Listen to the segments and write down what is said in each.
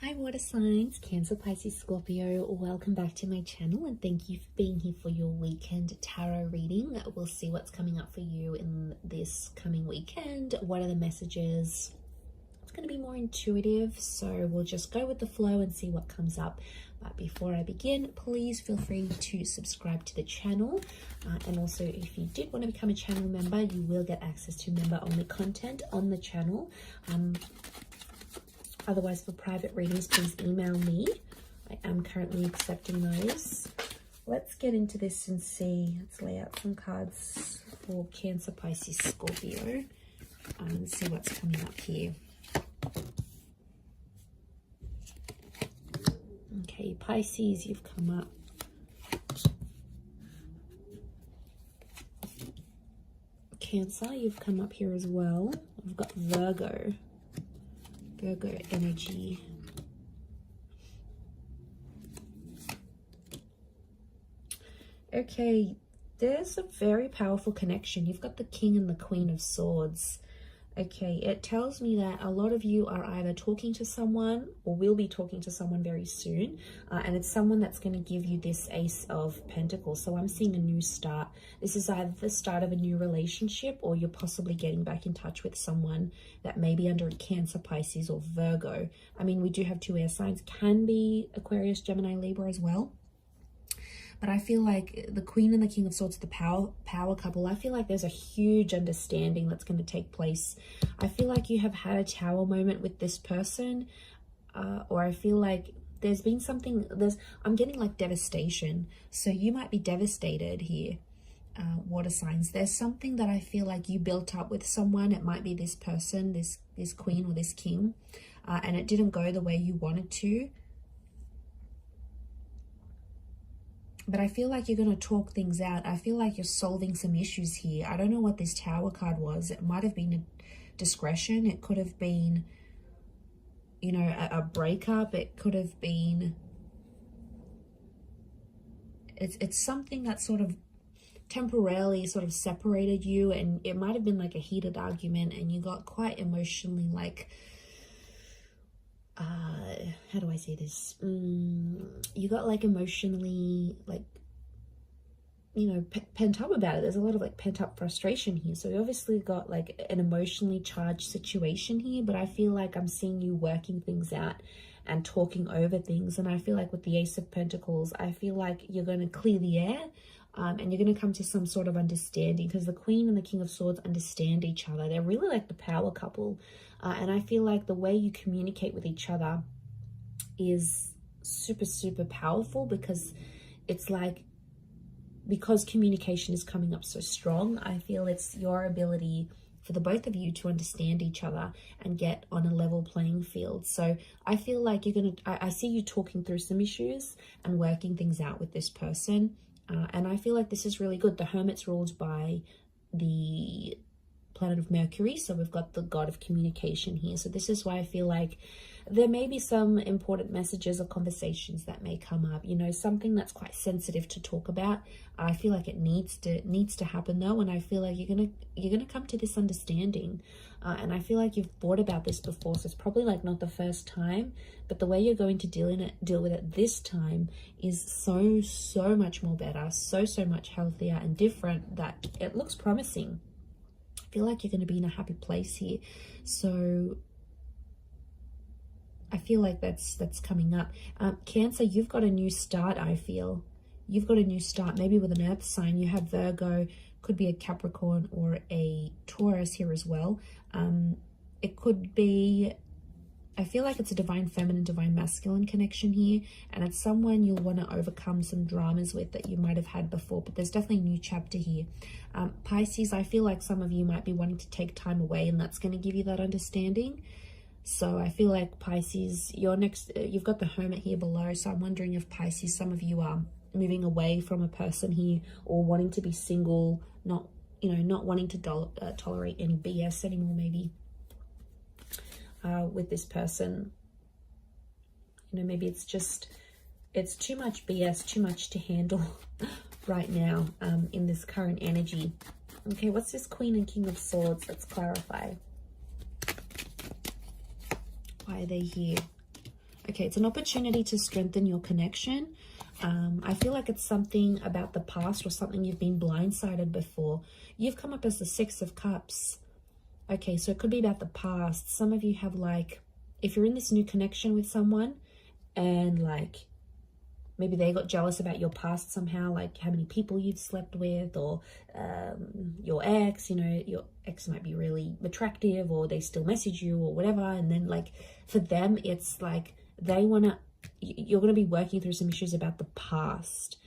Hi water signs, Cancer, Pisces, Scorpio. Welcome back to my channel and thank you for being here for your weekend tarot reading. We'll see what's coming up for you in this coming weekend. What are the messages? It's going to be more intuitive, so we'll just go with the flow and see what comes up. But before I begin, please feel free to subscribe to the channel. And also, if you did want to become a channel member, you will get access to member-only content on the channel. Otherwise, for private readings, please email me. I am currently accepting those. Let's get into this and see. Let's lay out some cards for Cancer, Pisces, Scorpio and see what's coming up here. Okay, Pisces, you've come up. Cancer, you've come up here as well. We've got Virgo energy. Okay, there's a very powerful connection. You've got the King and the Queen of Swords. Okay, it tells me that a lot of you are either talking to someone or will be talking to someone very soon. And it's someone that's going to give you this Ace of Pentacles. So I'm seeing a new start. This is either the start of a new relationship or you're possibly getting back in touch with someone that may be under a Cancer, Pisces or Virgo. I mean, we do have two air signs. Can be Aquarius, Gemini, Libra as well. But I feel like the Queen and the King of Swords, the power couple, I feel like there's a huge understanding that's going to take place. I feel like you have had a tower moment with this person, or I feel like there's been something, I'm getting like devastation. So you might be devastated here, water signs. There's something that I feel like you built up with someone. It might be this person, this Queen or this King, and it didn't go the way you wanted to. But I feel like you're going to talk things out. I feel like you're solving some issues here. I don't know what this Tower card was. It might have been a discretion. It could have been, you know, a breakup. It could have been... It's something that sort of temporarily sort of separated you. And it might have been like a heated argument and you got quite emotionally like... how do I say this? You got like emotionally like, you know, pent up about it. There's a lot of like pent up frustration here. So you obviously got like an emotionally charged situation here, but I feel like I'm seeing you working things out and talking over things. And I feel like with the Ace of Pentacles, I feel like you're going to clear the air. And you're going to come to some sort of understanding because the Queen and the King of Swords understand each other. They're really like the power couple. And I feel like the way you communicate with each other is super, super powerful because it's like, because communication is coming up so strong, I feel it's your ability for the both of you to understand each other and get on a level playing field. So I feel like you're going to, I see you talking through some issues and working things out with this person. And I feel like this is really good. The Hermit's ruled by the planet of Mercury. So we've got the god of communication here. So this is why I feel like there may be some important messages or conversations that may come up, you know, something that's quite sensitive to talk about. I feel like it needs to happen though. And I feel like you're going to come to this understanding. And I feel like you've thought about this before. So it's probably like not the first time, but the way you're going to deal with it this time is so much more better, so much healthier and different that it looks promising. I feel like you're going to be in a happy place here. So I feel like that's coming up. Cancer, you've got a new start, I feel. You've got a new start, maybe with an earth sign. You have Virgo, could be a Capricorn or a Taurus here as well. It could be, I feel like it's a divine feminine, divine masculine connection here. And it's someone you'll want to overcome some dramas with that you might have had before. But there's definitely a new chapter here. Pisces, I feel like some of you might be wanting to take time away and that's going to give you that understanding. So I feel like Pisces, you've got the Hermit here below. So I'm wondering if Pisces, some of you are moving away from a person here or wanting to be single, not wanting to tolerate any BS anymore, maybe with this person. You know, maybe it's too much BS, too much to handle right now in this current energy. Okay, what's this Queen and King of Swords? Let's clarify. Why are they here? Okay, it's an opportunity to strengthen your connection. I feel like it's something about the past or something you've been blindsided before. You've come up as the Six of Cups. Okay, so it could be about the past. Some of you have like, if you're in this new connection with someone and like maybe they got jealous about your past somehow, like how many people you've slept with, or your ex, you know, your ex might be really attractive or they still message you or whatever. And then like for them, it's like they want to, you're going to be working through some issues about the past.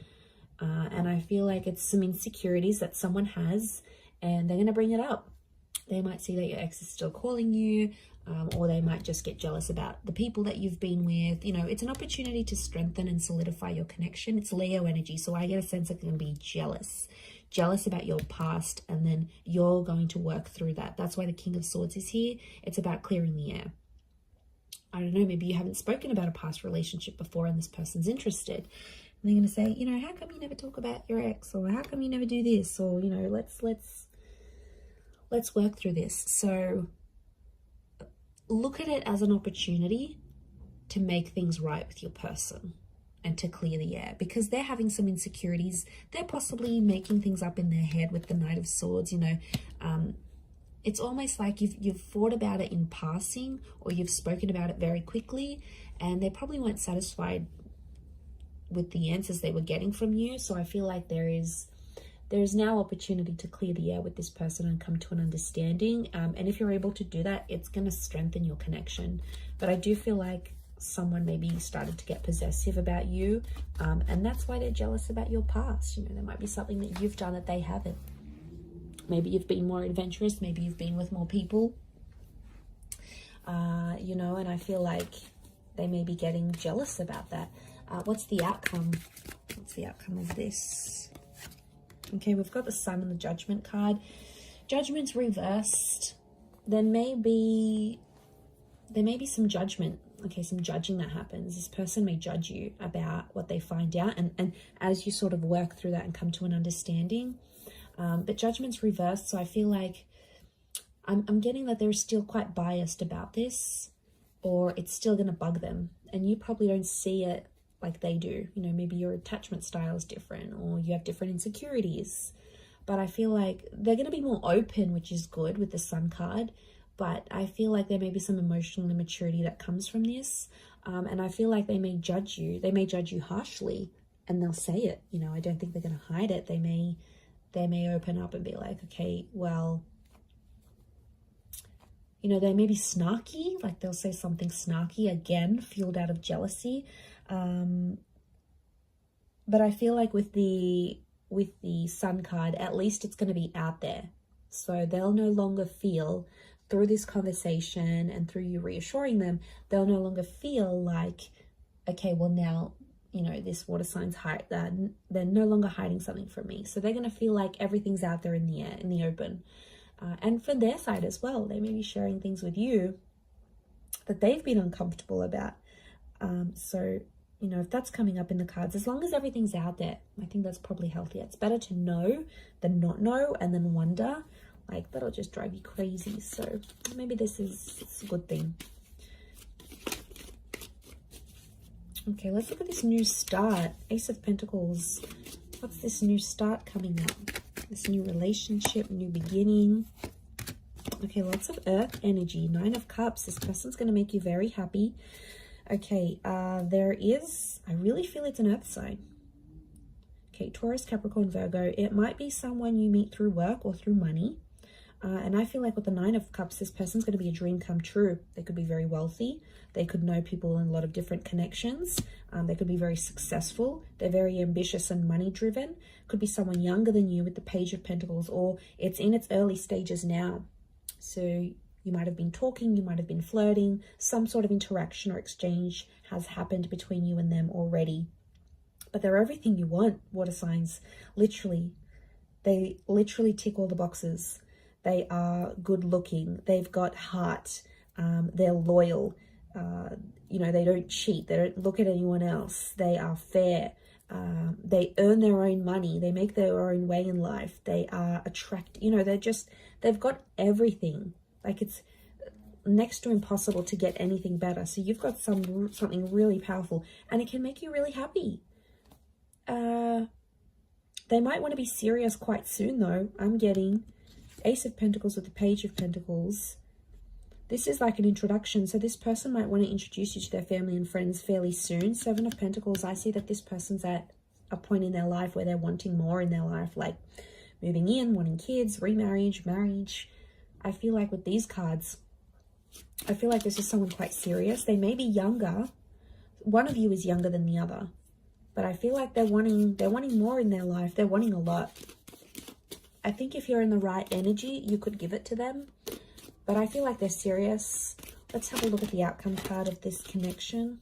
And I feel like it's some insecurities that someone has and they're going to bring it up. They might see that your ex is still calling you, or they might just get jealous about the people that you've been with. You know, it's an opportunity to strengthen and solidify your connection. It's Leo energy, so I get a sense of going to be jealous about your past, and then you're going to work through that. That's why the King of Swords is here. It's about clearing the air. I don't know, maybe you haven't spoken about a past relationship before and this person's interested. And they're going to say, you know, how come you never talk about your ex? Or how come you never do this? Or, you know, let's work through this. So look at it as an opportunity to make things right with your person and to clear the air, because they're having some insecurities. They're possibly making things up in their head with the Knight of Swords, you know. It's almost like you've thought about it in passing, or you've spoken about it very quickly, and they probably weren't satisfied with the answers they were getting from you. So I feel like there is now opportunity to clear the air with this person and come to an understanding. And if you're able to do that, it's going to strengthen your connection. But I do feel like someone maybe started to get possessive about you, and that's why they're jealous about your past. You know, there might be something that you've done that they haven't. Maybe you've been more adventurous. Maybe you've been with more people. You know, and I feel like they may be getting jealous about that. What's the outcome? What's the outcome of this? Okay, we've got the Sun and the Judgment card. Judgment's reversed. There may be some judgment. Okay, some judging that happens. This person may judge you about what they find out, and as you sort of work through that and come to an understanding. But Judgment's reversed, so I feel like I'm getting that they're still quite biased about this, or it's still going to bug them, and you probably don't see it like they do. You know, maybe your attachment style is different, or you have different insecurities. But I feel like they're going to be more open, which is good with the Sun card. But I feel like there may be some emotional immaturity that comes from this. And I feel like they may judge you. They may judge you harshly, and they'll say it. You know, I don't think they're going to hide it. They may open up and be like, okay, well, you know, they may be snarky. Like they'll say something snarky, again, fueled out of jealousy. But I feel like with the Sun card, at least it's going to be out there. So they'll no longer feel, through this conversation and through you reassuring them, they'll no longer feel like, okay, well now, you know, this water sign's they're no longer hiding something from me. So they're going to feel like everything's out there in the air, in the open. And for their side as well, they may be sharing things with you that they've been uncomfortable about. So, you know, if that's coming up in the cards, as long as everything's out there, I think that's probably healthier. It's better to know than not know and then wonder. Like, that'll just drive you crazy. So maybe it's a good thing. Okay, let's look at this new start. Ace of Pentacles. What's this new start coming up? This new relationship, new beginning. Okay, lots of Earth energy. 9 of Cups. This person's going to make you very happy. Okay, I really feel it's an Earth sign. Okay, Taurus, Capricorn, Virgo. It might be someone you meet through work or through money. And I feel like with the 9 of Cups, this person's going to be a dream come true. They could be very wealthy. They could know people in a lot of different connections. They could be very successful. They're very ambitious and money driven. Could be someone younger than you with the Page of Pentacles, or it's in its early stages now. So you might have been talking, you might have been flirting. Some sort of interaction or exchange has happened between you and them already. But they're everything you want, water signs. Literally. They literally tick all the boxes. They are good looking. They've got heart. They're loyal. You know, they don't cheat. They don't look at anyone else. They are fair. They earn their own money. They make their own way in life. They are attractive. You know, they've got everything. Like next to impossible to get anything better. So you've got something really powerful, and it can make you really happy. They might want to be serious quite soon, though. I'm getting Ace of Pentacles with the Page of Pentacles. This is like an introduction, so this person might want to introduce you to their family and friends fairly soon. Seven of Pentacles, I see that this person's at a point in their life where they're wanting more in their life, like moving in, wanting kids, remarriage, marriage. I feel like with these cards, I feel like this is someone quite serious. They may be younger. One of you is younger than the other. But I feel like they're wanting more in their life. They're wanting a lot. I think if you're in the right energy, you could give it to them. But I feel like they're serious. Let's have a look at the outcome card of this connection.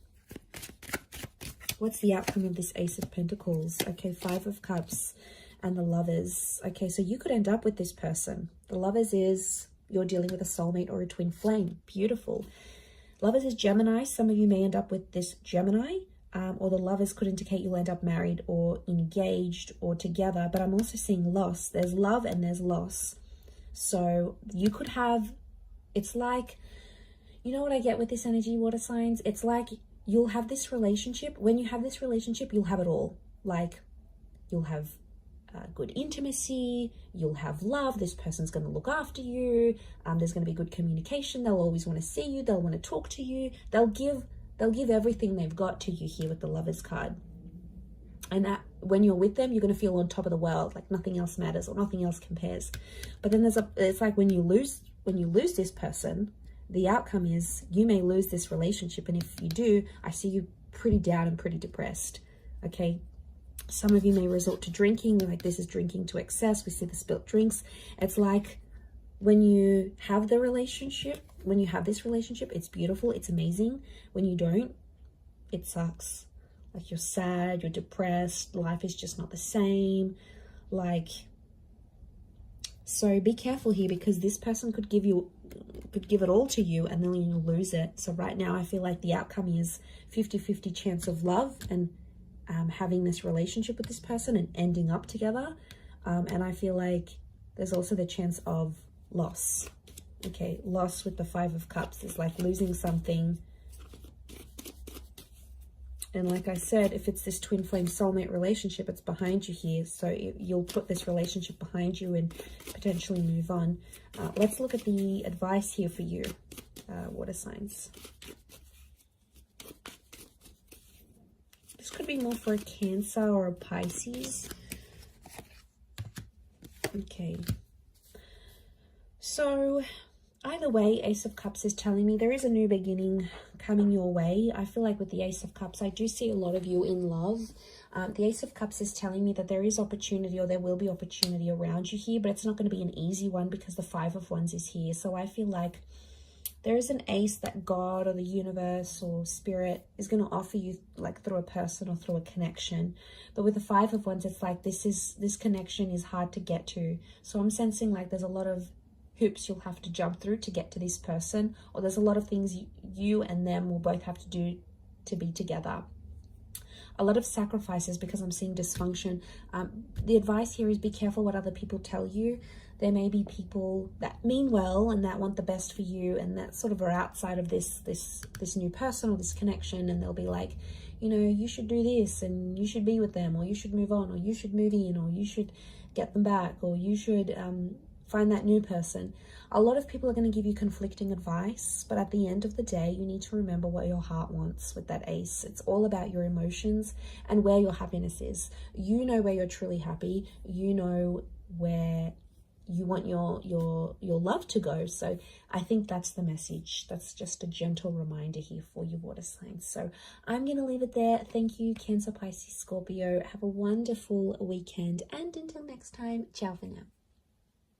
What's the outcome of this Ace of Pentacles? Okay, Five of Cups and the Lovers. Okay, so you could end up with this person. The Lovers is you're dealing with a soulmate or a twin flame. Beautiful. Lovers is Gemini. Some of you may end up with this Gemini. Or the Lovers could indicate you'll end up married or engaged or together. But I'm also seeing loss. There's love and there's loss. So you could have, it's like, you know what I get with this energy, water signs? It's like you'll have this relationship. When you have this relationship, you'll have it all. Like you'll have good intimacy, you'll have love, this person's going to look after you, there's going to be good communication, they'll always want to see you, they'll want to talk to you, they'll give everything they've got to you here with the Lovers card. And that when you're with them, you're going to feel on top of the world, like nothing else matters or nothing else compares. But then it's like when you lose this person, the outcome is you may lose this relationship. And if you do, I see you pretty down and pretty depressed. Okay. Some of you may resort to drinking, like this is drinking to excess. We see the spilt drinks. It's like when you have the relationship, when you have this relationship, it's beautiful, it's amazing. When you don't, it sucks. Like you're sad, you're depressed, life is just not the same. Like, so be careful here because this person could give it all to you and then you'll lose it. So right now I feel like the outcome is 50-50 chance of love and having this relationship with this person and ending up together. And I feel like there's also the chance of loss. Okay, loss with the Five of Cups is like losing something. And like I said, if it's this twin flame soulmate relationship, it's behind you here. So you'll put this relationship behind you and potentially move on. Let's look at the advice here for you, water signs. This could be more for a Cancer or a Pisces. Okay. So either way, Ace of Cups is telling me there is a new beginning coming your way. I feel like with the Ace of Cups, I do see a lot of you in love. The Ace of Cups is telling me that there is opportunity or there will be opportunity around you here, but it's not going to be an easy one because the Five of Wands is here. So I feel like there is an ace that God or the universe or spirit is going to offer you like through a person or through a connection. But with the Five of Wands, it's like this connection is hard to get to. So I'm sensing like there's a lot of hoops you'll have to jump through to get to this person, or there's a lot of things you and them will both have to do to be together. A lot of sacrifices because I'm seeing dysfunction. The advice here is be careful what other people tell you. There may be people that mean well and that want the best for you and that sort of are outside of this new person or this connection, and they'll be like, you know, you should do this and you should be with them, or you should move on, or you should move in, or you should get them back, or you should find that new person. A lot of people are going to give you conflicting advice, but at the end of the day, you need to remember what your heart wants with that ace. It's all about your emotions and where your happiness is. You know where you're truly happy. You know where you want your love to go. So I think that's the message. That's just a gentle reminder here for you, water signs. So I'm going to leave it there. Thank you, Cancer, Pisces, Scorpio. Have a wonderful weekend. And until next time, ciao for now.